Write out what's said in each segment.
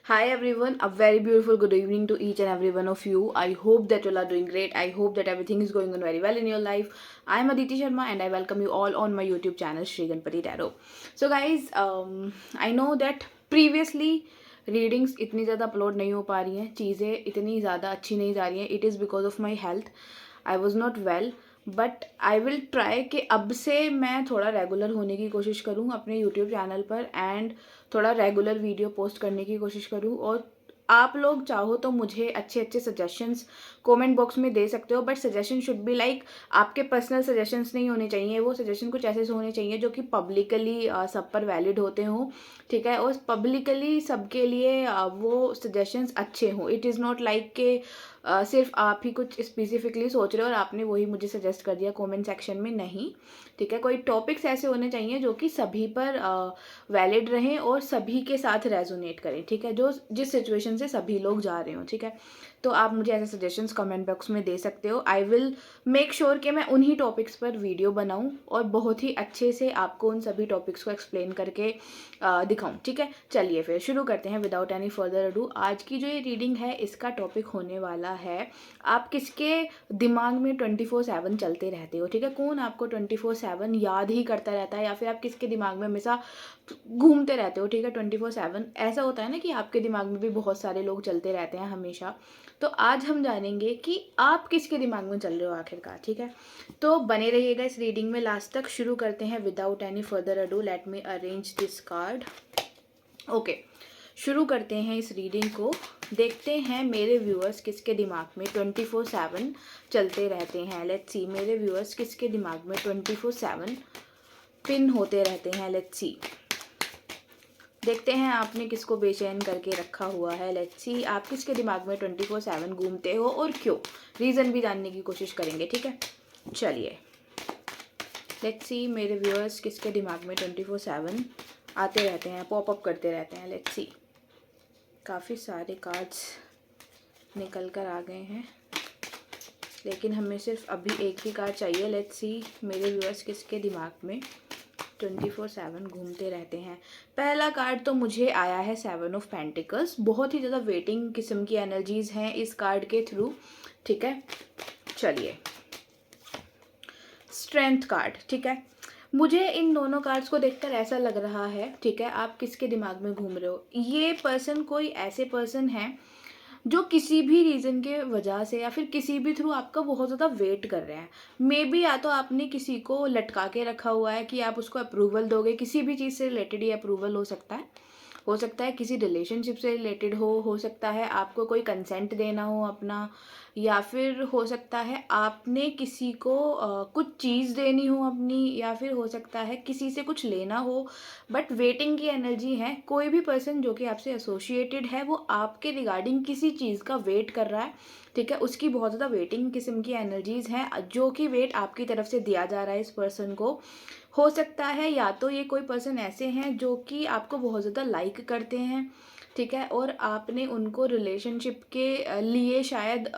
Hi everyone, a very beautiful good evening to each and every one of you. I hope that you all are doing great. I hope that everything is going on very well in your life. I am Aditi Sharma and I welcome you all on my YouTube channel Shri Ganpati Tarot. So guys, I know that previously readings इतनी ज़्यादा upload नहीं हो पा रही हैं, चीज़ें इतनी ज़्यादा अच्छी नहीं जा रही हैं. It is because of my health. I was not well, but I will try कि अब से मैं थोड़ा रेगुलर होने की कोशिश करूँ अपने यूट्यूब चैनल पर एंड थोड़ा रेगुलर वीडियो पोस्ट करने की कोशिश करूँ. और आप लोग चाहो तो मुझे अच्छे अच्छे सजेशंस कमेंट बॉक्स में दे सकते हो, but suggestion should be like आपके पर्सनल सजेशंस नहीं होने चाहिए. वो सजेशन कुछ ऐसे होने चाहिए जो कि पब्लिकली सब पर वैलिड होते हों, ठीक है, और पब्लिकली सबके लिए वो सजेशंस अच्छे हों. इट इज़ नॉट लाइक के सिर्फ आप ही कुछ स्पेसिफिकली सोच रहे हो और आपने वही मुझे सजेस्ट कर दिया कमेंट सेक्शन में. नहीं, ठीक है, कोई टॉपिक्स ऐसे होने चाहिए जो कि सभी पर वैलिड रहें और सभी के साथ रेजोनेट करें, ठीक है, जो जिस सिचुएशन से सभी लोग जा रहे हो, ठीक है. तो आप मुझे ऐसे सजेशंस कमेंट बॉक्स में दे सकते हो. आई विल मेक श्योर कि मैं उन्हीं टॉपिक्स पर वीडियो बनाऊं और बहुत ही अच्छे से आपको उन सभी टॉपिक्स को एक्सप्लेन करके दिखाऊं, ठीक है. चलिए फिर शुरू करते हैं विदाउट एनी फर्दर अडू. आज की जो ये रीडिंग है इसका टॉपिक होने वाला है आप किसके दिमाग में 24/7 चलते रहते हो, ठीक है. कौन आपको 24/7 याद ही करता रहता है या फिर आप किसके दिमाग में हमेशा घूमते रहते हो, ठीक है. 24/7 ऐसा होता है ना कि आपके दिमाग में भी बहुत सारे लोग चलते रहते हैं हमेशा. तो आज हम जानेंगे कि आप किसके दिमाग में चल रहे हो आखिरकार, ठीक है. तो बने रहिएगा इस रीडिंग में लास्ट तक. शुरू करते हैं without any further ado. Let me arrange this card. Okay, शुरू करते हैं इस रीडिंग को. देखते हैं मेरे व्यूअर्स किसके दिमाग में 24/7 चलते रहते हैं. लेट्स सी मेरे व्यूअर्स किसके दिमाग में 24/7 पिन होते रहते हैं. लेट्स सी, देखते हैं आपने किसको बेचैन करके रखा हुआ है. लेट्स सी आप किसके दिमाग में 24/7 घूमते हो और क्यों, रीज़न भी जानने की कोशिश करेंगे, ठीक है. चलिए लेट्स सी मेरे व्यूअर्स किसके दिमाग में 24/7 आते रहते हैं, पॉपअप करते रहते हैं. लेट्स सी, काफ़ी सारे कार्ड्स निकल कर आ गए हैं लेकिन हमें सिर्फ अभी एक ही कार्ड चाहिए. लेट्स सी मेरे व्यूअर्स किसके दिमाग में 24/7 घूमते रहते हैं. पहला कार्ड तो मुझे आया है 7 ऑफ पेंटिकल्स. बहुत ही ज़्यादा वेटिंग किस्म की एनर्जीज हैं इस कार्ड के थ्रू, ठीक है. चलिए, स्ट्रेंथ कार्ड, ठीक है. मुझे इन दोनों कार्ड्स को देखकर ऐसा लग रहा है, ठीक है, आप किसके दिमाग में घूम रहे हो. ये पर्सन कोई ऐसे पर्सन है जो किसी भी रीज़न के वजह से या फिर किसी भी थ्रू आपका बहुत ज़्यादा वेट कर रहे हैं. मे बी या तो आपने किसी को लटका के रखा हुआ है कि आप उसको अप्रूवल दोगे. किसी भी चीज़ से रिलेटेड ये अप्रूवल हो सकता है किसी रिलेशनशिप से रिलेटेड हो सकता है आपको कोई कंसेंट देना हो अपना, या फिर हो सकता है आपने किसी को कुछ चीज़ देनी हो अपनी, या फिर हो सकता है किसी से कुछ लेना हो. बट वेटिंग की एनर्जी है. कोई भी पर्सन जो कि आपसे एसोसिएटेड है वो आपके रिगार्डिंग किसी चीज़ का वेट कर रहा है, ठीक है. उसकी बहुत ज़्यादा वेटिंग किस्म की एनर्जीज़ हैं जो कि वेट आपकी तरफ से दिया जा रहा है इस पर्सन को. हो सकता है या तो ये कोई पर्सन ऐसे हैं जो कि आपको बहुत ज़्यादा लाइक करते हैं, ठीक है, और आपने उनको रिलेशनशिप के लिए शायद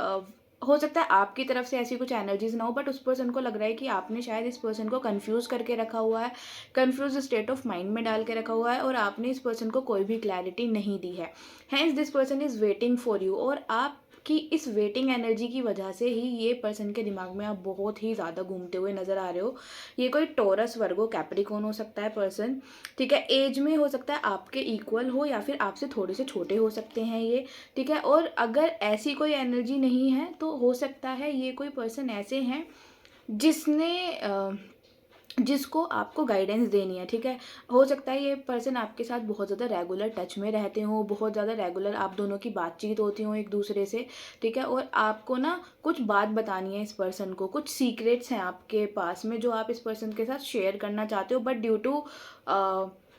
हो सकता है आपकी तरफ से ऐसी कुछ एनर्जीज ना हो, बट उस पर्सन को लग रहा है कि आपने शायद इस पर्सन को कंफ्यूज करके रखा हुआ है, कंफ्यूज स्टेट ऑफ माइंड में डाल के रखा हुआ है और आपने इस पर्सन को कोई भी क्लैरिटी नहीं दी है. Hence this person is waiting for you. और आप कि इस वेटिंग एनर्जी की वजह से ही ये पर्सन के दिमाग में आप बहुत ही ज़्यादा घूमते हुए नज़र आ रहे हो. ये कोई टॉरस वर्गो कैप्रिकॉर्न हो सकता है पर्सन, ठीक है. एज में हो सकता है आपके इक्वल हो या फिर आपसे थोड़े से छोटे हो सकते हैं ये, ठीक है. और अगर ऐसी कोई एनर्जी नहीं है तो हो सकता है ये कोई पर्सन ऐसे हैं जिसको आपको गाइडेंस देनी है, ठीक है. हो सकता है ये पर्सन आपके साथ बहुत ज़्यादा रेगुलर टच में रहते हो, बहुत ज़्यादा रेगुलर आप दोनों की बातचीत होती हो एक दूसरे से, ठीक है. और आपको ना कुछ बात बतानी है इस पर्सन को, कुछ सीक्रेट्स हैं आपके पास में जो आप इस पर्सन के साथ शेयर करना चाहते हो, बट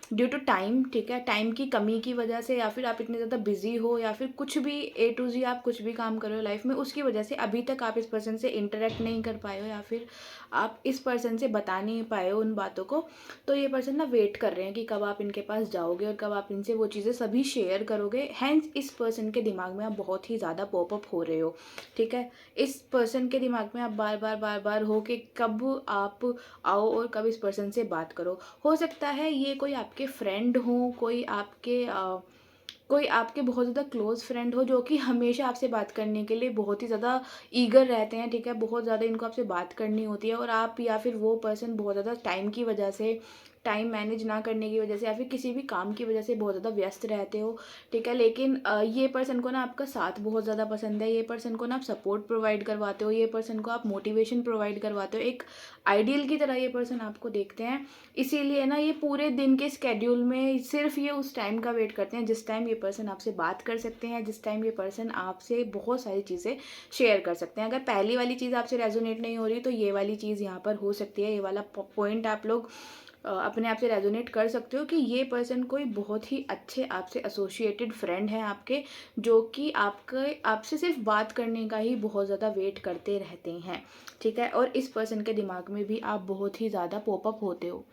ड्यू टू टाइम, ठीक है, टाइम की कमी की वजह से या फिर आप इतने ज़्यादा बिजी हो या फिर कुछ भी A to Z आप कुछ भी काम कर रहे हो लाइफ में, उसकी वजह से अभी तक आप इस पर्सन से इंटरेक्ट नहीं कर पाए हो या फिर आप इस पर्सन से बता नहीं पाए हो उन बातों को. तो ये पर्सन ना वेट कर रहे हैं कि कब आप इनके पास जाओगे और कब आप इनसे वो चीज़ें सभी शेयर करोगे. हैंस इस पर्सन के दिमाग में आप बहुत ही ज़्यादा पॉपअप हो रहे हो, ठीक है. इस पर्सन के दिमाग में आप बार बार हो कि कब आप आओ और कब इस पर्सन से बात करो. हो सकता है ये कोई आपके फ्रेंड हो, कोई आपके कोई आपके बहुत ज़्यादा क्लोज़ फ्रेंड हो जो कि हमेशा आपसे बात करने के लिए बहुत ही ज़्यादा ईगर रहते हैं, ठीक है? बहुत ज़्यादा इनको आपसे बात करनी होती है और आप या फिर वो पर्सन बहुत ज़्यादा टाइम की वजह से, टाइम मैनेज ना करने की वजह से या फिर किसी भी काम की वजह से बहुत ज़्यादा व्यस्त रहते हो, ठीक है? लेकिन ये पर्सन को ना आपका साथ बहुत ज़्यादा पसंद है, ये पर्सन को ना आप सपोर्ट प्रोवाइड करवाते हो, ये पर्सन को आप मोटिवेशन प्रोवाइड करवाते हो, एक आइडियल की तरह ये पर्सन आपको देखते हैं। इसीलिए ना ये पूरे दिन के स्केड्यूल में सिर्फ़ ये उस टाइम का वेट करते हैं जिस टाइम ये पर्सन आपसे बात कर सकते हैं, जिस टाइम ये पर्सन आपसे बहुत सारी चीज़ें शेयर कर सकते हैं। अगर पहली वाली चीज़ आपसे रेज़ोनेट नहीं हो रही तो ये वाली चीज़ यहाँ पर हो सकती है, ये वाला पॉइंट आप लोग अपने आप से रेज़ोनेट कर सकते हो कि ये पर्सन कोई बहुत ही अच्छे आपसे एसोसिएटेड फ्रेंड हैं आपके, जो कि आपसे सिर्फ़ बात करने का ही बहुत ज़्यादा वेट करते रहते हैं, ठीक है? और इस पर्सन के दिमाग में भी आप बहुत ही ज़्यादा पॉप अप होते हो।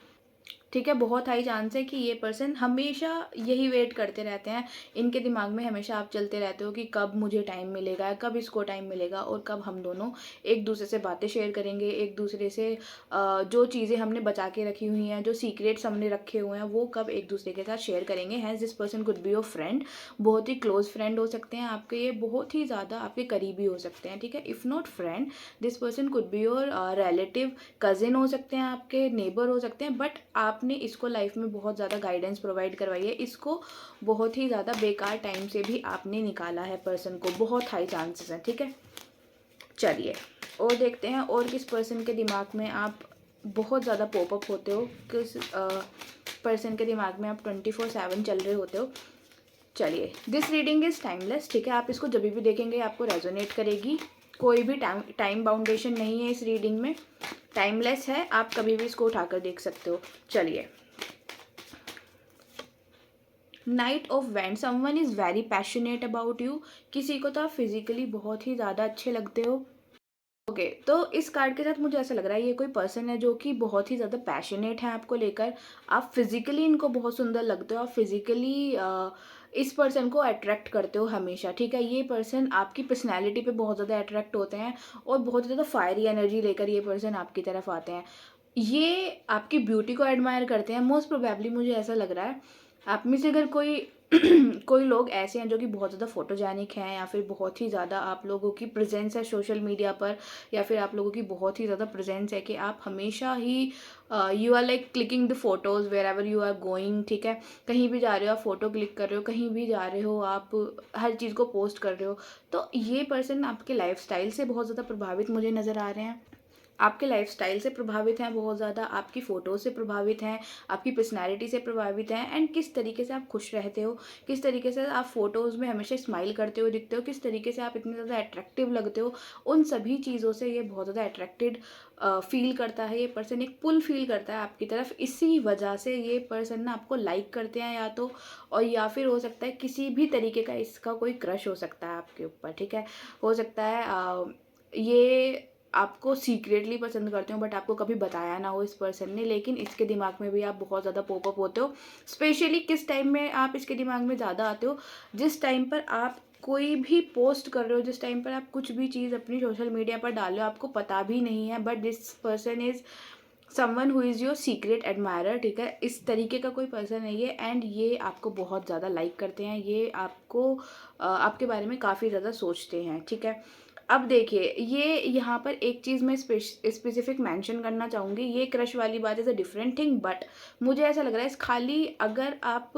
ठीक है, बहुत हाई चांस है कि ये पर्सन हमेशा यही वेट करते रहते हैं। इनके दिमाग में हमेशा आप चलते रहते हो कि कब मुझे टाइम मिलेगा, कब इसको टाइम मिलेगा और कब हम दोनों एक-दूसरे से बातें शेयर करेंगे, एक-दूसरे से जो चीज़ें हमने बचा के रखी हुई हैं, जो सीक्रेट्स हमने रखे हुए हैं, वो कब एक-दूसरे के साथ शेयर करेंगे। Has this person could be your friend, बहुत ही क्लोज़ फ्रेंड हो सकते हैं आपके, ये बहुत ही ज़्यादा आपके करीबी हो सकते हैं, ठीक है? If not friend, this person could be your relative, cousin हो सकते हैं आपके, नेबर हो सकते हैं, बट आपने इसको लाइफ में बहुत ज़्यादा गाइडेंस प्रोवाइड करवाई है, इसको बहुत ही ज़्यादा बेकार टाइम से भी आपने निकाला है पर्सन को, बहुत हाई चांसेस हैं, ठीक है? चलिए और देखते हैं और किस पर्सन के दिमाग में आप बहुत ज़्यादा पॉप अप होते हो, किस पर्सन के दिमाग में आप 24/7 चल रहे होते हो। चलिए, दिस रीडिंग इज़ टाइमलेस, ठीक है? आप इसको जभी भी देखेंगे आपको रेजोनेट करेगी, कोई भी टाइम बाउंडेशन नहीं है इस रीडिंग में, टाइमलेस है, आप कभी भी इसको उठाकर देख सकते हो। चलिए, night of wand, someone is very passionate about you, किसी को तो आप फिजिकली बहुत ही ज़्यादा अच्छे लगते हो। ओके, तो इस कार्ड के साथ मुझे ऐसा लग रहा है ये कोई पर्सन है जो कि बहुत ही ज़्यादा पैशनेट है आपको लेकर, आप फिजिकली इनको बहुत सुंदर लगते हो, आप फिजिकली इस पर्सन को अट्रैक्ट करते हो हमेशा, ठीक है? ये पर्सन आपकी पर्सनैलिटी पे बहुत ज़्यादा अट्रैक्ट होते हैं और बहुत ज़्यादा फायरी एनर्जी लेकर ये पर्सन आपकी तरफ आते हैं। ये आपकी ब्यूटी को एडमायर करते हैं, मोस्ट प्रोबेबली मुझे ऐसा लग रहा है। आप में से अगर कोई कोई लोग ऐसे हैं जो कि बहुत ज़्यादा फोटोजेनिक हैं या फिर बहुत ही ज़्यादा आप लोगों की प्रेजेंस है सोशल मीडिया पर, या फिर आप लोगों की बहुत ही ज़्यादा प्रेजेंस है कि आप हमेशा ही you are like clicking the photos wherever you are going, ठीक है? कहीं भी जा रहे हो आप फ़ोटो क्लिक कर रहे हो, कहीं भी जा रहे हो आप हर चीज़ को पोस्ट कर रहे हो। तो ये पर्सन आपके लाइफस्टाइल से बहुत ज़्यादा प्रभावित मुझे नज़र आ रहे हैं, आपके लाइफ़स्टाइल से प्रभावित हैं बहुत ज़्यादा, आपकी फ़ोटो से प्रभावित हैं, आपकी पर्सनैलिटी से प्रभावित हैं, एंड किस तरीके से आप खुश रहते हो, किस तरीके से आप फ़ोटोज़ में हमेशा स्माइल करते हुए दिखते हो, किस तरीके से आप इतने ज़्यादा अट्रैक्टिव लगते हो, उन सभी चीज़ों से ये बहुत ज़्यादा अट्रैक्टेड फ़ील करता है, ये पर्सन एक पुल फ़ील करता है आपकी तरफ। इसी वजह से ये पर्सन ना आपको लाइक करते हैं या तो, और या फिर हो सकता है किसी भी तरीके का इसका कोई क्रश हो सकता है आपके ऊपर, ठीक है? हो सकता है ये आपको सीक्रेटली पसंद करते हो बट आपको कभी बताया ना हो इस पर्सन ने, लेकिन इसके दिमाग में भी आप बहुत ज़्यादा पॉप अप होते हो। स्पेशली किस टाइम में आप इसके दिमाग में ज़्यादा आते हो, जिस टाइम पर आप कोई भी पोस्ट कर रहे हो, जिस टाइम पर आप कुछ भी चीज़ अपनी सोशल मीडिया पर डाल रहे हो, आपको पता भी नहीं है, but this person is someone who is your secret admirer, ठीक है? इस तरीके का कोई पर्सन है ये, एंड ये आपको बहुत ज़्यादा लाइक करते हैं, ये आपको आपके बारे में काफ़ी ज़्यादा सोचते हैं, ठीक है? अब देखिए, ये यहाँ पर एक चीज़ मैं स्पेसिफिक मेंशन करना चाहूँगी, ये क्रश वाली बात is a different thing, but मुझे ऐसा लग रहा है इस खाली अगर आप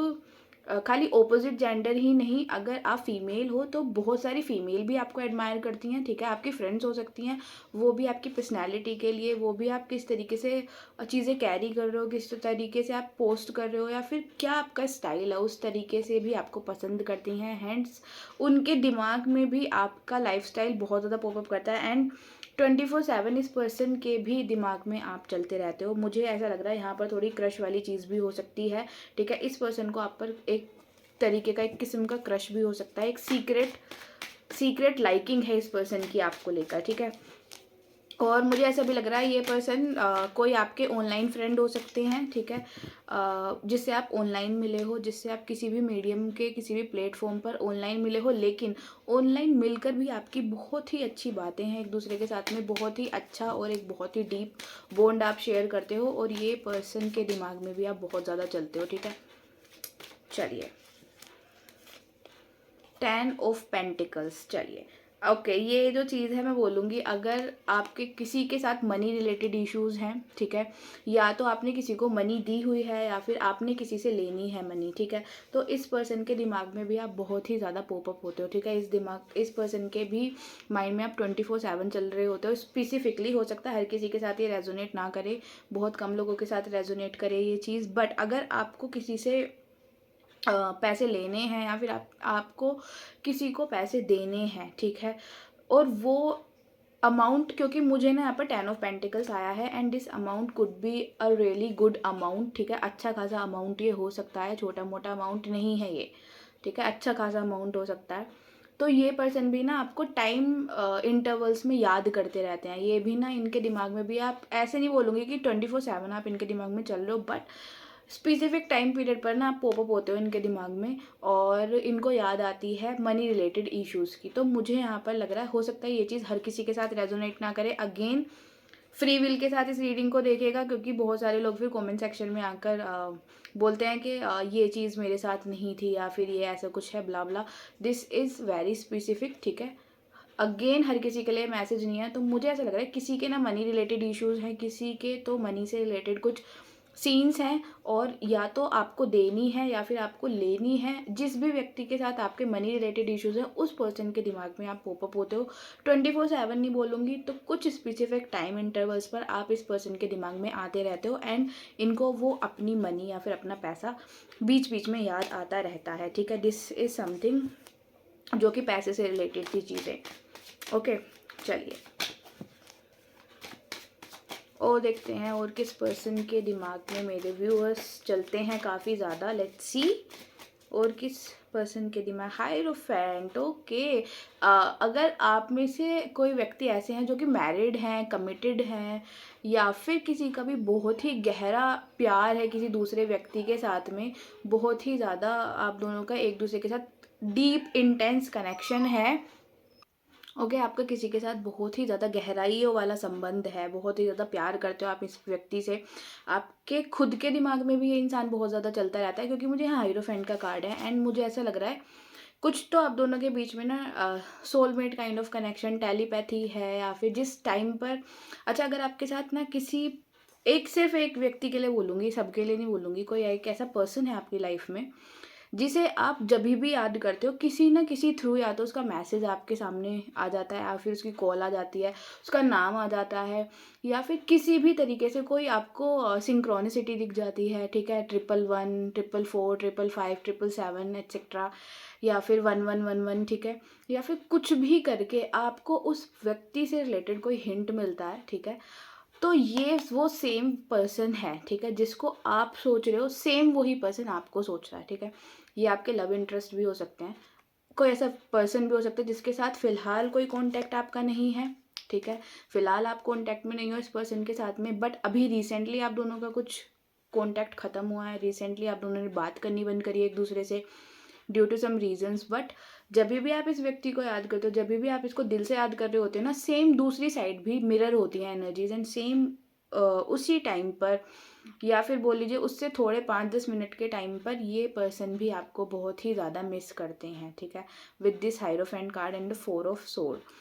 खाली ऑपोजिट जेंडर ही नहीं, अगर आप फीमेल हो तो बहुत सारी फीमेल भी आपको एडमायर करती हैं, ठीक है? आपकी फ्रेंड्स हो सकती हैं, वो भी आपकी पर्सनैलिटी के लिए, वो भी आप किस तरीके से चीज़ें कैरी कर रहे हो, किस तरीके से आप पोस्ट कर रहे हो, या फिर क्या आपका स्टाइल है, उस तरीके से भी आपको पसंद करती हैं। हैंड्स उनके दिमाग में भी आपका लाइफस्टाइल बहुत ज़्यादा पॉपअप करता है, एंड 24/7 इस पर्सन के भी दिमाग में आप चलते रहते हो। मुझे ऐसा लग रहा है यहाँ पर थोड़ी क्रश वाली चीज़ भी हो सकती है, ठीक है? इस पर्सन को आप पर एक तरीके का, एक किस्म का क्रश भी हो सकता है, एक सीक्रेट लाइकिंग है इस पर्सन की आपको लेकर, ठीक है? और मुझे ऐसा भी लग रहा है ये पर्सन कोई आपके ऑनलाइन फ्रेंड हो सकते हैं, ठीक है? जिससे आप ऑनलाइन मिले हो, जिससे आप किसी भी मीडियम के किसी भी प्लेटफॉर्म पर ऑनलाइन मिले हो, लेकिन ऑनलाइन मिलकर भी आपकी बहुत ही अच्छी बातें हैं एक दूसरे के साथ में, बहुत ही अच्छा और एक बहुत ही डीप बॉन्ड आप शेयर करते हो, और ये पर्सन के दिमाग में भी आप बहुत ज़्यादा चलते हो, ठीक है? चलिए, 10 ऑफ पेंटिकल्स। चलिए, ओके, ये जो चीज़ है मैं बोलूँगी, अगर आपके किसी के साथ मनी रिलेटेड इश्यूज़ हैं, ठीक है, या तो आपने किसी को मनी दी हुई है या फिर आपने किसी से लेनी है मनी, ठीक है, तो इस पर्सन के दिमाग में भी आप बहुत ही ज़्यादा पॉप अप होते हो, ठीक है, इस पर्सन के भी माइंड में आप 24/7 चल रहे होते हो। स्पेसिफिकली हो सकता है हर किसी के साथ ये रेजोनेट ना करे, बहुत कम लोगों के साथ रेजोनेट करे ये चीज़, बट अगर आपको किसी से पैसे लेने हैं या फिर आपको किसी को पैसे देने हैं, ठीक है, और वो अमाउंट, क्योंकि मुझे ना यहाँ पर 10 ऑफ पेंटिकल्स आया है and this amount could be a really good amount, ठीक है, अच्छा खासा अमाउंट ये हो सकता है, छोटा मोटा अमाउंट नहीं है ये, ठीक है, अच्छा खासा अमाउंट हो सकता है। तो ये पर्सन भी ना आपको टाइम इंटरवल्स में याद करते रहते हैं, ये भी ना इनके दिमाग में भी, आप ऐसे नहीं बोलूँगी कि 24/7 आप इनके दिमाग में चल रहे हो, बट स्पेसिफिक टाइम पीरियड पर ना आप पॉप अप होते हो इनके दिमाग में, और इनको याद आती है मनी रिलेटेड इश्यूज़ की। तो मुझे यहाँ पर लग रहा है, हो सकता है ये चीज़ हर किसी के साथ रेजोनेट ना करे, अगेन फ्री विल के साथ इस रीडिंग को देखेगा, क्योंकि बहुत सारे लोग फिर कमेंट सेक्शन में आकर बोलते हैं कि ये चीज़ मेरे साथ नहीं थी या फिर ये ऐसा कुछ है, ब्ला ब्ला। दिस इज़ वेरी स्पेसिफिक, ठीक है, अगेन हर किसी के लिए मैसेज नहीं है। तो मुझे ऐसा लग रहा है किसी के ना मनी रिलेटेड इश्यूज़ हैं, किसी के तो मनी से रिलेटेड कुछ सीन्स हैं, और या तो आपको देनी है या फिर आपको लेनी है। जिस भी व्यक्ति के साथ आपके मनी रिलेटेड इश्यूज़ हैं, उस पर्सन के दिमाग में आप पॉप अप होते हो। 24/7 नहीं बोलूँगी, तो कुछ स्पेसिफिक टाइम इंटरवल्स पर आप इस पर्सन के दिमाग में आते रहते हो, एंड इनको वो अपनी मनी या फिर अपना पैसा बीच बीच में याद आता रहता है, ठीक है। दिस इज़ समथिंग जो कि पैसे से रिलेटेड थी चीज़ें। ओके, चलिए और देखते हैं और किस पर्सन के दिमाग में मेरे व्यूअर्स चलते हैं काफ़ी ज़्यादा। लेट्स सी और किस पर्सन के दिमाग, हायरोफेंट, ओके। अगर आप में से कोई व्यक्ति ऐसे हैं जो कि मैरिड हैं, कमिटेड हैं, या फिर किसी का भी बहुत ही गहरा प्यार है किसी दूसरे व्यक्ति के साथ में, बहुत ही ज़्यादा आप दोनों का एक दूसरे के साथ डीप इंटेंस कनेक्शन है, ओके, आपका किसी के साथ बहुत ही ज़्यादा गहराइयों वाला संबंध है, बहुत ही ज़्यादा प्यार करते हो आप इस व्यक्ति से। आपके खुद के दिमाग में भी ये इंसान बहुत ज़्यादा चलता रहता है, क्योंकि मुझे यहाँ हीरोफेंट का कार्ड है, एंड मुझे ऐसा लग रहा है कुछ तो आप दोनों के बीच में ना soulmate kind of connection, telepathy है, या फिर जिस टाइम पर, अच्छा, अगर आपके साथ ना किसी एक, सिर्फ एक व्यक्ति के लिए बोलूँगी, सबके लिए नहीं बोलूँगी, कोई एक ऐसा पर्सन है आपकी लाइफ में जिसे आप जभी भी याद करते हो, किसी न किसी थ्रू, या तो उसका मैसेज आपके सामने आ जाता है, या फिर उसकी कॉल आ जाती है, उसका नाम आ जाता है, या फिर किसी भी तरीके से कोई आपको सिंक्रोनिसिटी दिख जाती है, ठीक है, 111, 444, 555, 777 एट्सेट्रा, या फिर 1111, ठीक है, या फिर कुछ भी करके आपको उस व्यक्ति से रिलेटेड कोई हिंट मिलता है, ठीक है, तो ये वो सेम पर्सन है, ठीक है, जिसको आप सोच रहे हो, सेम वही पर्सन आपको सोच रहा है, ठीक है। ये आपके लव इंटरेस्ट भी हो सकते हैं, कोई ऐसा पर्सन भी हो सकता है जिसके साथ फ़िलहाल कोई कॉन्टैक्ट आपका नहीं है, ठीक है, फ़िलहाल आप कॉन्टैक्ट में नहीं हो इस पर्सन के साथ में, बट अभी रिसेंटली आप दोनों का कुछ कॉन्टैक्ट ख़त्म हुआ है, रिसेंटली आप दोनों ने बात करनी बंद करी है एक दूसरे से due to some reasons, but जब भी आप इस व्यक्ति को याद करते हो, जब भी आप इसको दिल से याद कर रहे होते हो ना, सेम दूसरी साइड भी मिरर होती है एनर्जीज, एंड सेम उसी टाइम पर, या फिर बोल लीजिए उससे थोड़े 5-10 मिनट के टाइम पर, ये पर्सन भी आपको बहुत ही ज़्यादा मिस करते हैं, ठीक है, with this hierophant card and the 4 of sword.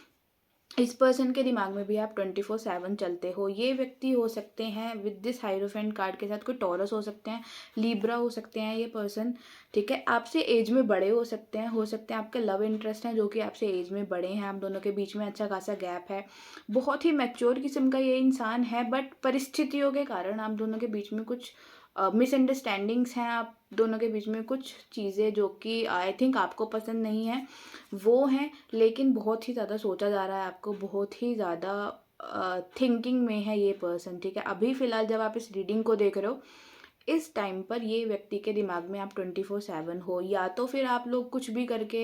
इस पर्सन के दिमाग में भी आप 24/7 चलते हो। ये व्यक्ति हो सकते हैं विद दिस हायरोफेंट कार्ड के साथ, कोई टॉरस हो सकते हैं, लीब्रा हो सकते हैं ये पर्सन, ठीक है, आपसे एज में बड़े हो सकते हैं आपके लव इंटरेस्ट हैं जो कि आपसे एज में बड़े हैं, आप दोनों के बीच में अच्छा खासा गैप है, बहुत ही मैच्योर किस्म का ये इंसान है, बट परिस्थितियों के कारण आप दोनों के बीच में कुछ मिसअंडरस्टैंडिंग्स हैं, आप दोनों के बीच में कुछ चीज़ें जो कि आई थिंक आपको पसंद नहीं है वो हैं, लेकिन बहुत ही ज़्यादा सोचा जा रहा है आपको, बहुत ही ज़्यादा थिंकिंग में है ये पर्सन, ठीक है। अभी फ़िलहाल जब आप इस रीडिंग को देख रहे हो, इस टाइम पर ये व्यक्ति के दिमाग में आप 24/7 हो, या तो फिर आप लोग कुछ भी करके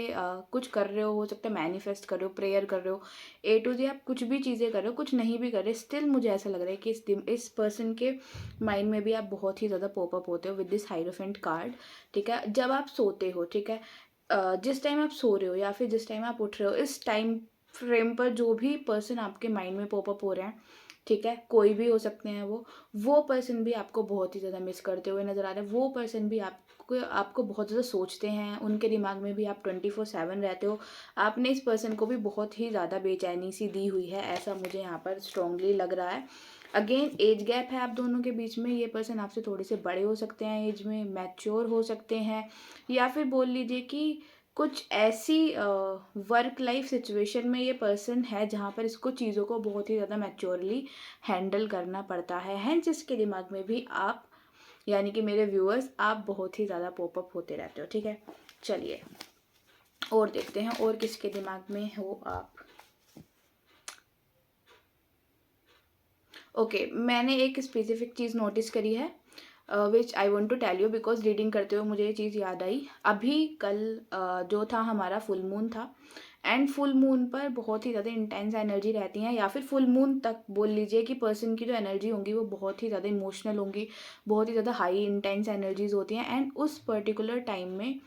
कुछ कर रहे हो सकता है मैनिफेस्ट कर रहे हो, प्रेयर कर रहे हो, ए टू जी आप कुछ भी चीज़ें कर रहे हो, कुछ नहीं भी कर रहे, स्टिल मुझे ऐसा लग रहा है कि इस पर्सन के माइंड में भी आप बहुत ही ज़्यादा पॉप अप होते हो विद दिस हायरोफेंट कार्ड, ठीक है। जब आप सोते हो, ठीक है, जिस टाइम आप सो रहे हो या फिर जिस टाइम आप उठ रहे हो, इस टाइम फ्रेम पर जो भी पर्सन आपके माइंड में पॉप अप हो रहे हैं, ठीक है, कोई भी हो सकते हैं वो पर्सन भी आपको बहुत ही ज़्यादा मिस करते हुए नज़र आ रहे हैं, वो पर्सन भी आपको आपको बहुत ज़्यादा सोचते हैं, उनके दिमाग में भी आप 24/7 रहते हो। आपने इस पर्सन को भी बहुत ही ज़्यादा बेचैनी सी दी हुई है, ऐसा मुझे यहाँ पर स्ट्रांगली लग रहा है। अगेन एज गैप है आप दोनों के बीच में, ये पर्सन आपसे थोड़े से बड़े हो सकते हैं एज में, मैच्योर हो सकते हैं, या फिर बोल लीजिए कि कुछ ऐसी वर्क लाइफ सिचुएशन में ये पर्सन है जहाँ पर इसको चीज़ों को बहुत ही ज़्यादा मैच्योरली हैंडल करना पड़ता है। हैंस इसके दिमाग में भी आप, यानी कि मेरे व्यूअर्स, आप बहुत ही ज़्यादा पॉपअप होते रहते हो। ठीक है, चलिए और देखते हैं और किसके दिमाग में हो आप। ओके, मैंने एक स्पेसिफिक चीज़ नोटिस करी है which I want to tell you, because reading करते हुए मुझे ये चीज़ याद आई। अभी कल जो था हमारा फुल मून था, एंड फुल मून पर बहुत ही ज़्यादा इंटेंस एनर्जी रहती हैं, या फिर फुल मून तक बोल लीजिए कि पर्सन की जो एनर्जी होंगी वो बहुत ही ज़्यादा इमोशनल होंगी, बहुत ही ज़्यादा हाई इंटेंस एनर्जीज होती हैं। एंड उस पर्टिकुलर टाइम में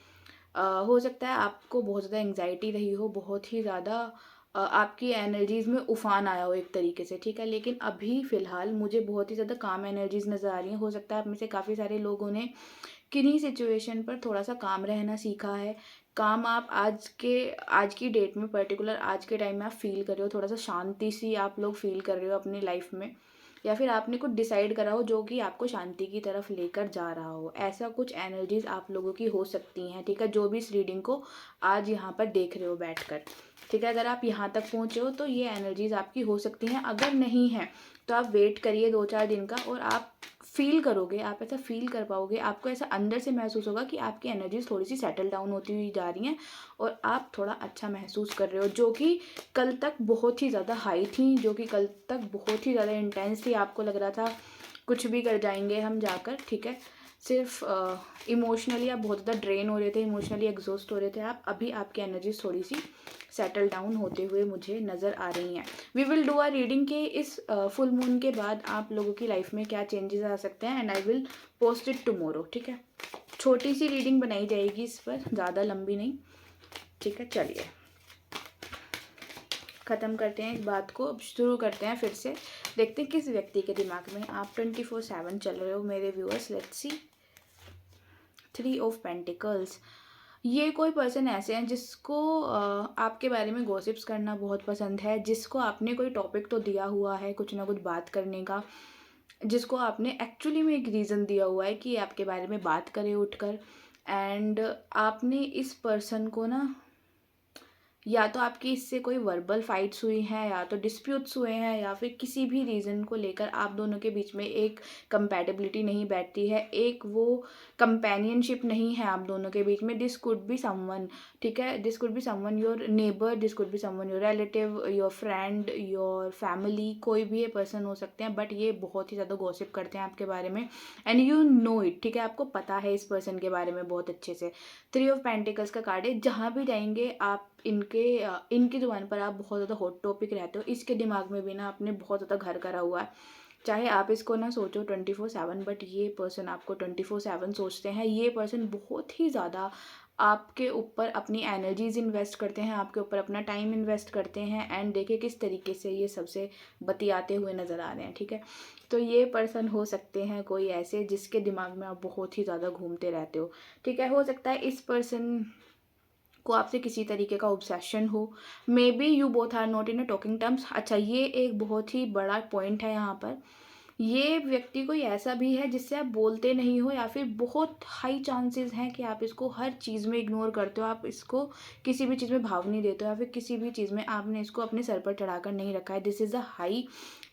हो सकता है आपको बहुत ज़्यादा एंग्जाइटी रही हो, बहुत ही ज़्यादा आपकी एनर्जीज़ में उफ़ान आया हो एक तरीके से, ठीक है। लेकिन अभी फ़िलहाल मुझे बहुत ही ज़्यादा काम एनर्जीज़ नज़र आ रही हैं। हो सकता है आप में से काफ़ी सारे लोगों ने किन्हीं सिचुएशन पर थोड़ा सा काम रहना सीखा है। काम आप आज की डेट में, पर्टिकुलर आज के टाइम में आप फ़ील कर रहे हो, थोड़ा सा शांति सी आप लोग फ़ील कर रहे हो अपनी लाइफ में, या फिर आपने कुछ डिसाइड करा हो जो कि आपको शांति की तरफ लेकर जा रहा हो। ऐसा कुछ एनर्जीज़ आप लोगों की हो सकती हैं, ठीक है, जो भी इस रीडिंग को आज यहाँ पर देख रहे हो बैठकर, ठीक है। अगर आप यहाँ तक पहुँचे हो तो ये एनर्जीज़ आपकी हो सकती हैं। अगर नहीं है तो आप वेट करिए 2-4 दिन का, और आप फ़ील करोगे, आप ऐसा फ़ील कर पाओगे, आपको ऐसा अंदर से महसूस होगा कि आपकी एनर्जीज़ थोड़ी सी सेटल डाउन होती हुई जा रही हैं, और आप थोड़ा अच्छा महसूस कर रहे हो, जो कि कल तक बहुत ही ज़्यादा हाई थी, जो कि कल तक बहुत ही ज़्यादा इंटेंस थी। आपको लग रहा था कुछ भी कर जाएंगे हम जाकर, ठीक है। सिर्फ इमोशनली आप बहुत ज़्यादा ड्रेन हो रहे थे, इमोशनली एग्जॉस्ट हो रहे थे आप। अभी आपकी एनर्जीज थोड़ी सी सेटल डाउन होते हुए मुझे नज़र आ रही हैं। We will do our reading के इस फुल मून के बाद आप लोगों की लाइफ में क्या चेंजेस आ सकते हैं, and I will post it tomorrow, ठीक है। छोटी सी रीडिंग बनाई जाएगी इस पर, ज़्यादा लंबी नहीं, ठीक है। चलिए ख़त्म करते हैं इस बात को, अब शुरू करते हैं फिर से। देखते हैं किस व्यक्ति के दिमाग में आप 24/7 चल रहे हो मेरे viewers. Let's see. 3 of pentacles. ये कोई पर्सन ऐसे हैं जिसको आपके बारे में गॉसिप्स करना बहुत पसंद है, जिसको आपने कोई टॉपिक तो दिया हुआ है कुछ ना कुछ बात करने का, जिसको आपने एक्चुअली में एक रीज़न दिया हुआ है कि आपके बारे में बात करे उठकर। एंड आपने इस पर्सन को ना, या तो आपकी इससे कोई वर्बल फाइट्स हुई हैं, या तो डिस्प्यूट्स हुए हैं, या फिर किसी भी रीज़न को लेकर आप दोनों के बीच में एक कंपैटिबिलिटी नहीं बैठती है, एक वो कंपेनियनशिप नहीं है आप दोनों के बीच में। दिस कुड बी समवन, ठीक है, this could be someone your neighbour, this could be someone your relative, your friend, your family, कोई भी ये पर्सन हो सकते हैं। बट ये बहुत ही ज़्यादा गॉसिप करते हैं आपके बारे में, एंड यू नो इट, ठीक है, आपको पता है इस पर्सन के बारे में बहुत अच्छे से। 3 ऑफ पेंटिकल्स का कार्ड है, जहाँ भी जाएंगे आप इनकी ज़ुबान पर आप बहुत ज़्यादा हॉट टॉपिक रहते हो। इसके दिमाग में भी ना आपने बहुत ज़्यादा घर करा हुआ है, चाहे आप इसको ना सोचो 24/7, बट ये पर्सन आपको 24/7 सोचते हैं। ये पर्सन बहुत ही ज़्यादा आपके ऊपर अपनी एनर्जीज इन्वेस्ट करते हैं, आपके ऊपर अपना टाइम इन्वेस्ट करते हैं। एंड देखिए किस तरीके से ये सबसे बतियाते हुए नज़र आ रहे हैं, ठीक है। तो ये पर्सन हो सकते हैं कोई ऐसे जिसके दिमाग में आप बहुत ही ज़्यादा घूमते रहते हो, ठीक है। हो सकता है इस पर्सन को आपसे किसी तरीके का ऑब्सेशन हो, maybe you both are not in a talking terms. अच्छा, ये एक बहुत ही बड़ा पॉइंट है यहाँ पर। ये व्यक्ति कोई ऐसा भी है जिससे आप बोलते नहीं हो, या फिर बहुत हाई चांसेस हैं कि आप इसको हर चीज़ में इग्नोर करते हो, आप इसको किसी भी चीज़ में भाव नहीं देते हो, या फिर किसी भी चीज़ में आपने इसको अपने सर पर चढ़ाकर नहीं रखा है। This is a high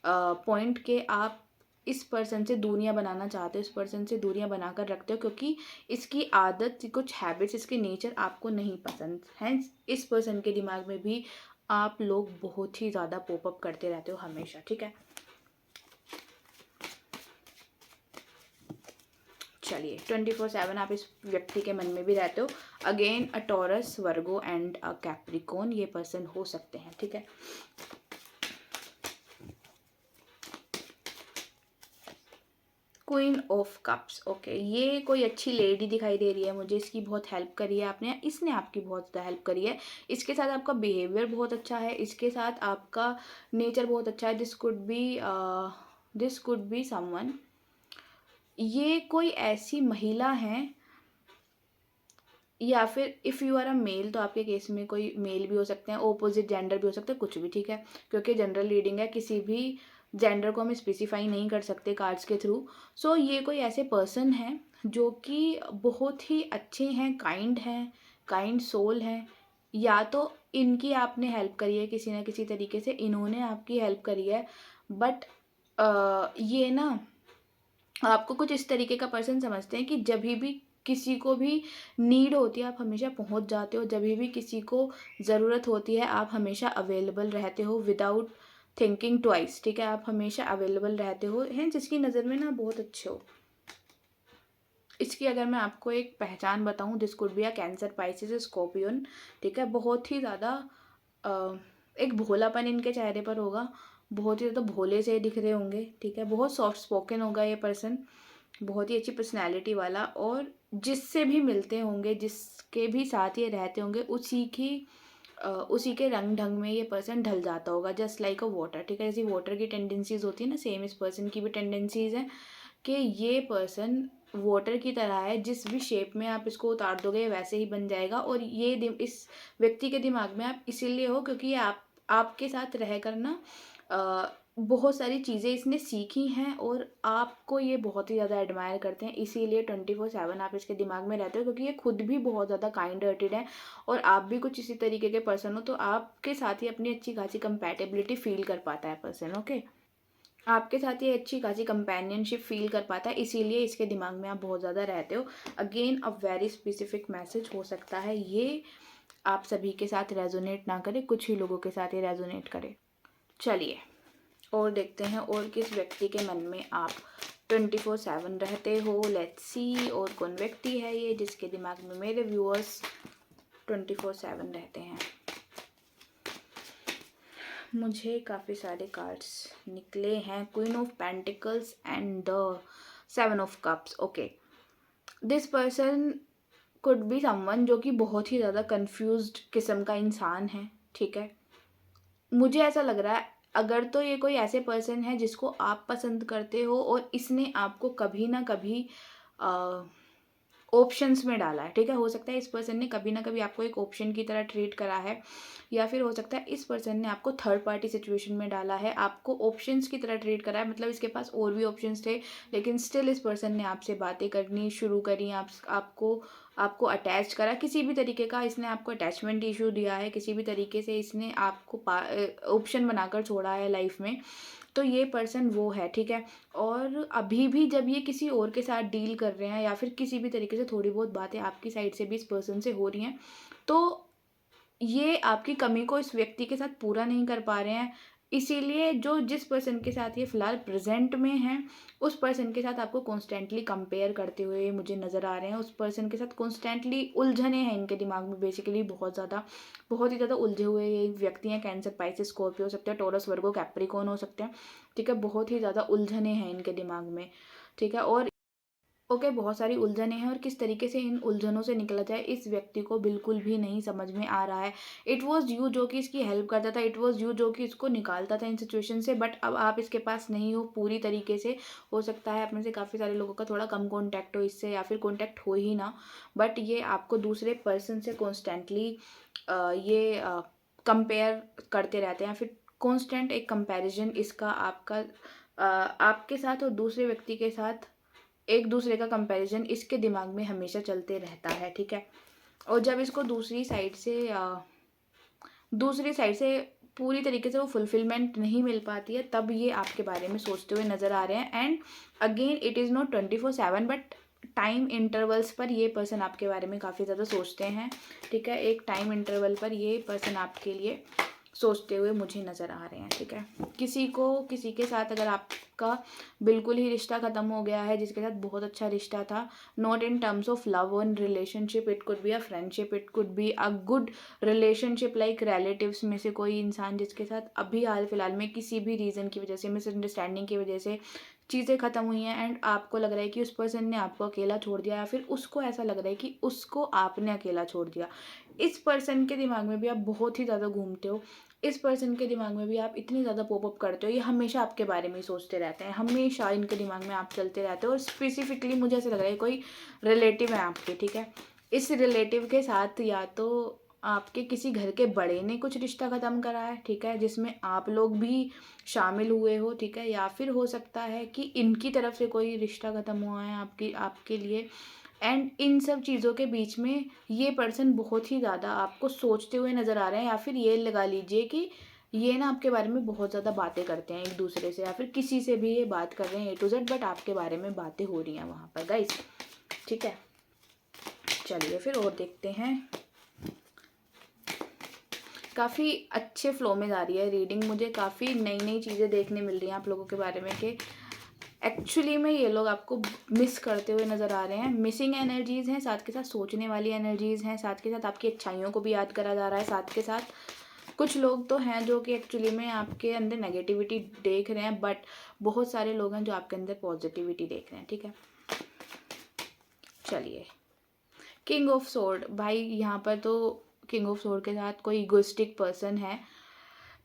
point के आप इस पर्सन से दूरियां बनाना चाहते हो, इस पर्सन से दूरियां बनाकर रखते हो, क्योंकि इसकी आदत, कुछ हैबिट्स, इसके नेचर आपको नहीं पसंद हैं। इस पर्सन के दिमाग में भी आप लोग बहुत ही ज़्यादा पॉपअप करते रहते हो हमेशा, ठीक है। चलिए 24/7 आप इस व्यक्ति के मन में भी रहते हो। Again a Taurus, Virgo and a Capricorn ये पर्सन हो सकते हैं, ठीक है। Queen of cups. ओके, ये कोई अच्छी लेडी दिखाई दे रही है मुझे, इसकी बहुत हेल्प करी है आपने, इसने आपकी बहुत ज़्यादा हेल्प करी है। इसके साथ आपका बिहेवियर बहुत अच्छा है, इसके साथ आपका नेचर बहुत अच्छा है। दिस कुड बी समवन, ये कोई ऐसी महिला है या फिर if you are a male, तो आपके केस में कोई मेल भी हो सकते हैं, ऑपोजिट जेंडर भी हो सकते हैं, कुछ भी, ठीक है, क्योंकि जनरल रीडिंग है, किसी भी जेंडर को हम स्पेसिफाई नहीं कर सकते कार्ड्स के थ्रू। सो ये कोई ऐसे पर्सन हैं जो कि बहुत ही अच्छे हैं, काइंड सोल हैं, या तो इनकी आपने हेल्प करी है किसी ना किसी तरीके से, इन्होंने आपकी हेल्प करी है, बट ये ना आपको कुछ इस तरीके का पर्सन समझते हैं कि जब भी किसी को भी नीड होती है आप हमेशा पहुंच जाते हो, जब भी किसी को ज़रूरत होती है आप हमेशा अवेलेबल रहते हो विदाउट थिंकिंग ट्वाइस, ठीक है, आप हमेशा अवेलेबल रहते हो, हैं जिसकी नज़र में ना बहुत अच्छे हो। इसकी अगर मैं आपको एक पहचान बताऊं, this could be a cancer, Pisces, scorpion, ठीक है, बहुत ही ज़्यादा अ, एक भोलापन इनके चेहरे पर होगा, बहुत ही ज़्यादा भोले से दिख रहे होंगे, ठीक है, बहुत सॉफ्ट स्पोकन होगा ये पर्सन, बहुत ही अच्छी पर्सनैलिटी वाला, और जिससे भी मिलते होंगे, जिसके भी साथ ये रहते होंगे, उसी के रंग ढंग में ये पर्सन ढल जाता होगा, जस्ट लाइक अ वाटर, ठीक है, जैसे वाटर की टेंडेंसीज होती है ना, सेम इस पर्सन की भी टेंडेंसीज हैं कि ये पर्सन वाटर की तरह है, जिस भी शेप में आप इसको उतार दोगे वैसे ही बन जाएगा, और इस व्यक्ति के दिमाग में आप इसीलिए हो क्योंकि ये आपके साथ रह कर ना बहुत सारी चीज़ें इसने सीखी हैं, और आपको ये बहुत ही ज़्यादा एडमायर करते हैं, इसीलिए 24/7 आप इसके दिमाग में रहते हो, क्योंकि ये खुद भी बहुत ज़्यादा काइंड हार्टेड है, और आप भी कुछ इसी तरीके के पर्सन हो, तो आपके साथ ही अपनी अच्छी खासी कंपैटिबिलिटी फील कर पाता है पर्सन, ओके, आपके साथ ये अच्छी खासी कंपेनियनशिप फील कर पाता है, इसीलिए इसके दिमाग में आप बहुत ज़्यादा रहते हो। Again a very specific message हो सकता है ये आप सभी के साथ रेजोनेट ना करे, कुछ ही लोगों के साथ ये रेजोनेट करे। चलिए और देखते हैं और किस व्यक्ति के मन में आप 24/7 रहते हो। लेट्स सी, और कौन व्यक्ति है ये जिसके दिमाग में मेरे व्यूअर्स 24/7 रहते हैं। मुझे काफ़ी सारे कार्ड्स निकले हैं, queen of pentacles and the 7 of cups. Okay, this person could be someone जो कि बहुत ही ज़्यादा कंफ्यूज्ड किस्म का इंसान है, ठीक है, मुझे ऐसा लग रहा है अगर तो ये कोई ऐसे पर्सन है जिसको आप पसंद करते हो और इसने आपको कभी ना कभी ऑप्शंस में डाला है, ठीक है, हो सकता है इस पर्सन ने कभी ना कभी आपको एक ऑप्शन की तरह ट्रीट करा है, या फिर हो सकता है इस पर्सन ने आपको थर्ड पार्टी सिचुएशन में डाला है, आपको ऑप्शंस की तरह ट्रीट करा है, मतलब इसके पास और भी ऑप्शंस थे, लेकिन स्टिल इस पर्सन ने आपसे बातें करनी शुरू करी, आपको अटैच करा, किसी भी तरीके का इसने आपको अटैचमेंट इशू दिया है, किसी भी तरीके से इसने आपको ऑप्शन बनाकर छोड़ा है लाइफ में, तो ये पर्सन वो है, ठीक है, और अभी भी जब ये किसी और के साथ डील कर रहे हैं या फिर किसी भी तरीके से थोड़ी बहुत बातें आपकी साइड से भी इस पर्सन से हो रही हैं, तो ये आपकी कमी को इस व्यक्ति के साथ पूरा नहीं कर पा रहे हैं, इसीलिए जिस पर्सन के साथ ये फ़िलहाल प्रेज़ेंट में हैं, उस पर्सन के साथ आपको कॉन्स्टेंटली कंपेयर करते हुए मुझे नज़र आ रहे हैं। उस पर्सन के साथ कॉन्स्टेंटली उलझने हैं इनके दिमाग में, बेसिकली बहुत ही ज़्यादा उलझे हुए ये व्यक्ति हैं। कैंसर, पाइसेस, स्कॉर्पियो हो सकते हैं, टॉरस, वर्गो, कैप्रिकॉर्न हो सकते हैं, ठीक है, बहुत ही ज़्यादा उलझने हैं इनके दिमाग में, ठीक है, और ओके, बहुत सारी उलझनें हैं और किस तरीके से इन उलझनों से निकला जाए इस व्यक्ति को बिल्कुल भी नहीं समझ में आ रहा है। इट वाज़ यू जो कि इसकी हेल्प करता था, इट वाज़ यू जो कि इसको निकालता था इन सिचुएशन से, बट अब आप इसके पास नहीं हो पूरी तरीके से। हो सकता है आप में से काफ़ी सारे लोगों का थोड़ा कम कॉन्टैक्ट हो इससे, या फिर कॉन्टैक्ट हो ही ना, बट ये आपको दूसरे पर्सन से कॉन्स्टेंटली ये कंपेयर करते रहते हैं, फिर कॉन्स्टेंट एक कंपैरिजन इसका आपके साथ और दूसरे व्यक्ति के साथ एक दूसरे का कंपैरिजन इसके दिमाग में हमेशा चलते रहता है, ठीक है, और जब इसको दूसरी साइड से पूरी तरीके से वो फुलफिलमेंट नहीं मिल पाती है, तब ये आपके बारे में सोचते हुए नज़र आ रहे हैं। And again it is not 24/7, but time intervals पर ये पर्सन आपके बारे में काफ़ी ज़्यादा सोचते हैं, ठीक है, एक टाइम इंटरवल पर ये पर्सन आपके लिए सोचते हुए मुझे नज़र आ रहे हैं, ठीक है, किसी के साथ अगर आपका बिल्कुल ही रिश्ता ख़त्म हो गया है, जिसके साथ बहुत अच्छा रिश्ता था, not in terms of love and relationship, it could be a friendship, it could be a good relationship, like relatives में से कोई इंसान जिसके साथ अभी हाल फिलहाल में किसी भी रीज़न की वजह से, मिसअंडरस्टैंडिंग की वजह से चीज़ें ख़त्म हुई हैं, एंड आपको लग रहा है कि उस पर्सन ने आपको अकेला छोड़ दिया, या फिर उसको ऐसा लग रहा है कि उसको आपने अकेला छोड़ दिया। इस पर्सन के दिमाग में भी आप बहुत ही ज़्यादा घूमते हो, इस पर्सन के दिमाग में भी आप इतनी ज़्यादा पॉपअप करते हो, ये हमेशा आपके बारे में ही सोचते रहते हैं, हमेशा इनके दिमाग में आप चलते रहते हो, और स्पेसिफिकली मुझे ऐसा लग रहा है कोई रिलेटिव है आपके, ठीक है, इस रिलेटिव के साथ या तो आपके किसी घर के बड़े ने कुछ रिश्ता ख़त्म करा है, ठीक है, जिसमें आप लोग भी शामिल हुए हो, ठीक है, या फिर हो सकता है कि इनकी तरफ से कोई रिश्ता ख़त्म हुआ है आपके लिए। एंड इन सब चीज़ों के बीच में ये पर्सन बहुत ही ज़्यादा आपको सोचते हुए नज़र आ रहे हैं, या फिर ये लगा लीजिए कि ये ना आपके बारे में बहुत ज़्यादा बातें करते हैं एक दूसरे से, या फिर किसी से भी ये बात कर रहे हैं A to Z, बट आपके बारे में बातें हो रही हैं वहाँ पर गाइस, ठीक है। चलिए फिर और देखते हैं। काफ़ी अच्छे फ्लो में जा रही है रीडिंग, मुझे काफ़ी नई नई चीज़ें देखने मिल रही हैं आप लोगों के बारे में कि एक्चुअली में ये लोग आपको मिस करते हुए नज़र आ रहे हैं। मिसिंग एनर्जीज़ हैं, साथ के साथ सोचने वाली एनर्जीज़ हैं, साथ के साथ आपकी अच्छाइयों को भी याद करा जा रहा है। साथ के साथ कुछ लोग तो हैं जो कि एक्चुअली में आपके अंदर नेगेटिविटी देख रहे हैं, बट बहुत सारे लोग हैं जो आपके अंदर पॉजिटिविटी देख रहे हैं, ठीक है। चलिए, किंग ऑफ सोर्ड, भाई यहाँ पर तो किंग ऑफ सोर्ड के साथ कोई इगोइस्टिक पर्सन है,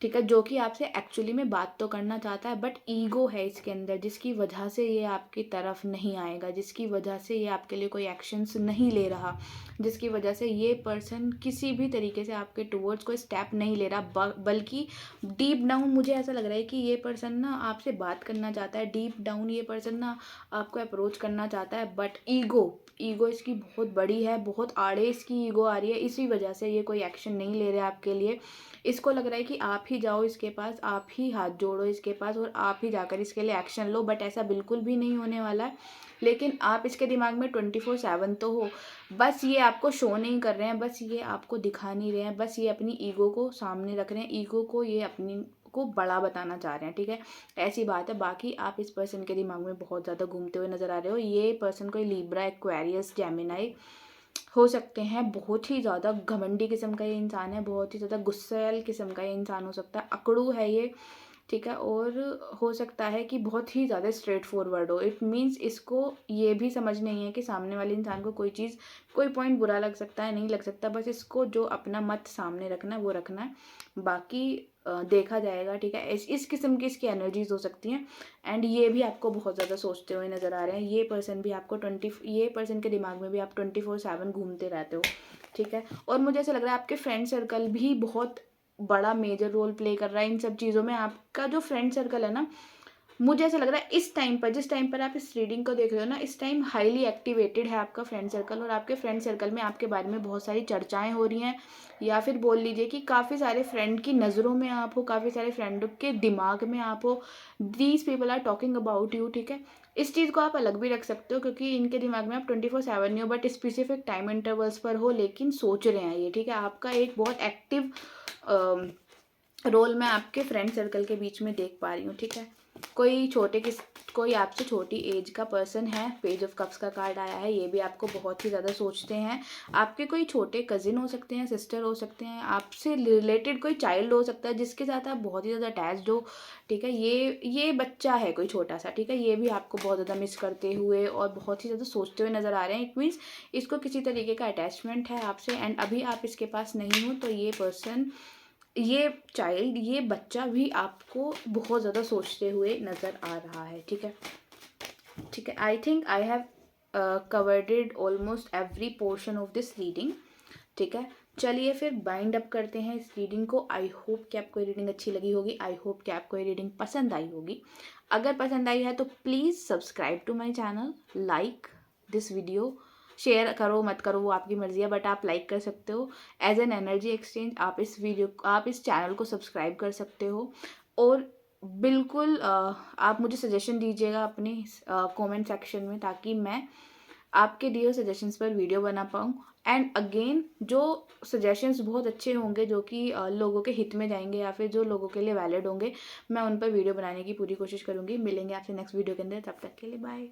ठीक है, जो कि आपसे एक्चुअली में बात तो करना चाहता है, बट ईगो है इसके अंदर, जिसकी वजह से ये आपकी तरफ नहीं आएगा, जिसकी वजह से ये आपके लिए कोई एक्शंस नहीं ले रहा, जिसकी वजह से ये पर्सन किसी भी तरीके से आपके टुवर्ड्स कोई स्टेप नहीं ले रहा, बल्कि डीप डाउन मुझे ऐसा लग रहा है कि ये पर्सन ना आपसे बात करना चाहता है, डीप डाउन ये पर्सन ना आपको अप्रोच करना चाहता है, बट ईगो इसकी बहुत बड़ी है, बहुत आड़े इसकी ईगो आ रही है, इसी वजह से ये कोई एक्शन नहीं ले रहा है आपके लिए। इसको लग रहा है कि आप ही जाओ इसके पास, आप ही हाथ जोड़ो इसके पास और आप ही जाकर इसके लिए एक्शन लो, बट ऐसा बिल्कुल भी नहीं होने वाला है। लेकिन आप इसके दिमाग में 24/7 तो हो, बस ये आपको शो नहीं कर रहे हैं, बस ये आपको दिखा नहीं रहे हैं, बस ये अपनी ईगो को सामने रख रहे हैं, ईगो को ये अपनी को बड़ा बताना चाह रहे हैं, ठीक है, ऐसी बात है। बाकी आप इस पर्सन के दिमाग में बहुत ज़्यादा घूमते हुए नज़र आ रहे हो। ये पर्सन कोई लिब्रा, एक्वेरियस, जेमिनाई हो सकते हैं। बहुत ही ज़्यादा घमंडी किस्म का ये इंसान है, बहुत ही ज़्यादा गुस्सैल किस्म का ये इंसान हो सकता है, अकड़ू है ये, ठीक है, और हो सकता है कि बहुत ही ज़्यादा स्ट्रेट फॉरवर्ड हो। इट मीन्स इसको ये भी समझ नहीं है कि सामने वाले इंसान को कोई चीज़, कोई पॉइंट बुरा लग सकता है, नहीं लग सकता, बस इसको जो अपना मत सामने रखना है वो रखना है, बाकी देखा जाएगा, ठीक है। इस किस्म की इसकी एनर्जीज हो सकती हैं। एंड ये भी आपको बहुत ज़्यादा सोचते हुए नज़र आ रहे हैं। ये पर्सन भी आपको ये पर्सन के दिमाग में भी आप 24/7 घूमते रहते हो, ठीक है। और मुझे ऐसा लग रहा है आपके फ्रेंड सर्कल भी बहुत बड़ा मेजर रोल प्ले कर रहा है इन सब चीज़ों में। आपका जो फ्रेंड सर्कल है ना, मुझे ऐसा लग रहा है इस टाइम पर, जिस टाइम पर आप इस रीडिंग को देख रहे हो ना, इस टाइम हाईली एक्टिवेटेड है आपका फ्रेंड सर्कल, और आपके फ्रेंड सर्कल में आपके बारे में बहुत सारी चर्चाएं हो रही हैं, या फिर बोल लीजिए कि काफ़ी सारे फ्रेंड की नज़रों में आप हो, काफ़ी सारे फ्रेंड के दिमाग में आप हो। These people are talking about you, ठीक है। इस चीज़ को आप अलग भी रख सकते हो, क्योंकि इनके दिमाग में आप 24/7 नहीं हो, बट स्पेसिफिक टाइम इंटरवल्स पर हो, लेकिन सोच रहे हैं ये, ठीक है। आपका एक बहुत एक्टिव रोल मैं आपके फ्रेंड सर्कल के बीच में देख पा रही हूँ, ठीक है। कोई आपसे छोटी एज का पर्सन है, पेज ऑफ कप्स का कार्ड आया है, ये भी आपको बहुत ही ज़्यादा सोचते हैं। आपके कोई छोटे कजिन हो सकते हैं, सिस्टर हो सकते हैं, आपसे रिलेटेड कोई चाइल्ड हो सकता है जिसके साथ आप बहुत ही ज़्यादा अटैच्ड हो, ठीक है। ये बच्चा है कोई छोटा सा, ठीक है, ये भी आपको बहुत ज़्यादा मिस करते हुए और बहुत ही ज़्यादा सोचते हुए नज़र आ रहे हैं। इट मीन्स इसको किसी तरीके का अटैचमेंट है आपसे, एंड अभी आप इसके पास नहीं हो, तो ये पर्सन, ये चाइल्ड, ये बच्चा भी आपको बहुत ज़्यादा सोचते हुए नज़र आ रहा है, ठीक है, ठीक है। I think I have covered almost every portion of this reading, ठीक है। चलिए फिर बाइंड अप करते हैं इस रीडिंग को। आई होप कि आपको ये रीडिंग अच्छी लगी होगी, आई होप कि आपको ये रीडिंग पसंद आई होगी। अगर पसंद आई है तो please subscribe to my channel, like this video, share करो मत करो वो आपकी मर्ज़ी है, बट आप लाइक कर सकते हो। एज एन एनर्जी एक्सचेंज आप इस चैनल को सब्सक्राइब कर सकते हो। और बिल्कुल आप मुझे सजेशन दीजिएगा अपने कमेंट सेक्शन में, ताकि मैं आपके दिए सजेशंस पर वीडियो बना पाऊँ। एंड अगेन, जो सजेशंस बहुत अच्छे होंगे, जो कि लोगों के हित में जाएंगे, या फिर जो लोगों के लिए वैलिड होंगे, मैं उन पर वीडियो बनाने की पूरी कोशिश करूँगी। मिलेंगे आपसे नेक्स्ट वीडियो के अंदर, तब तक के लिए बाय।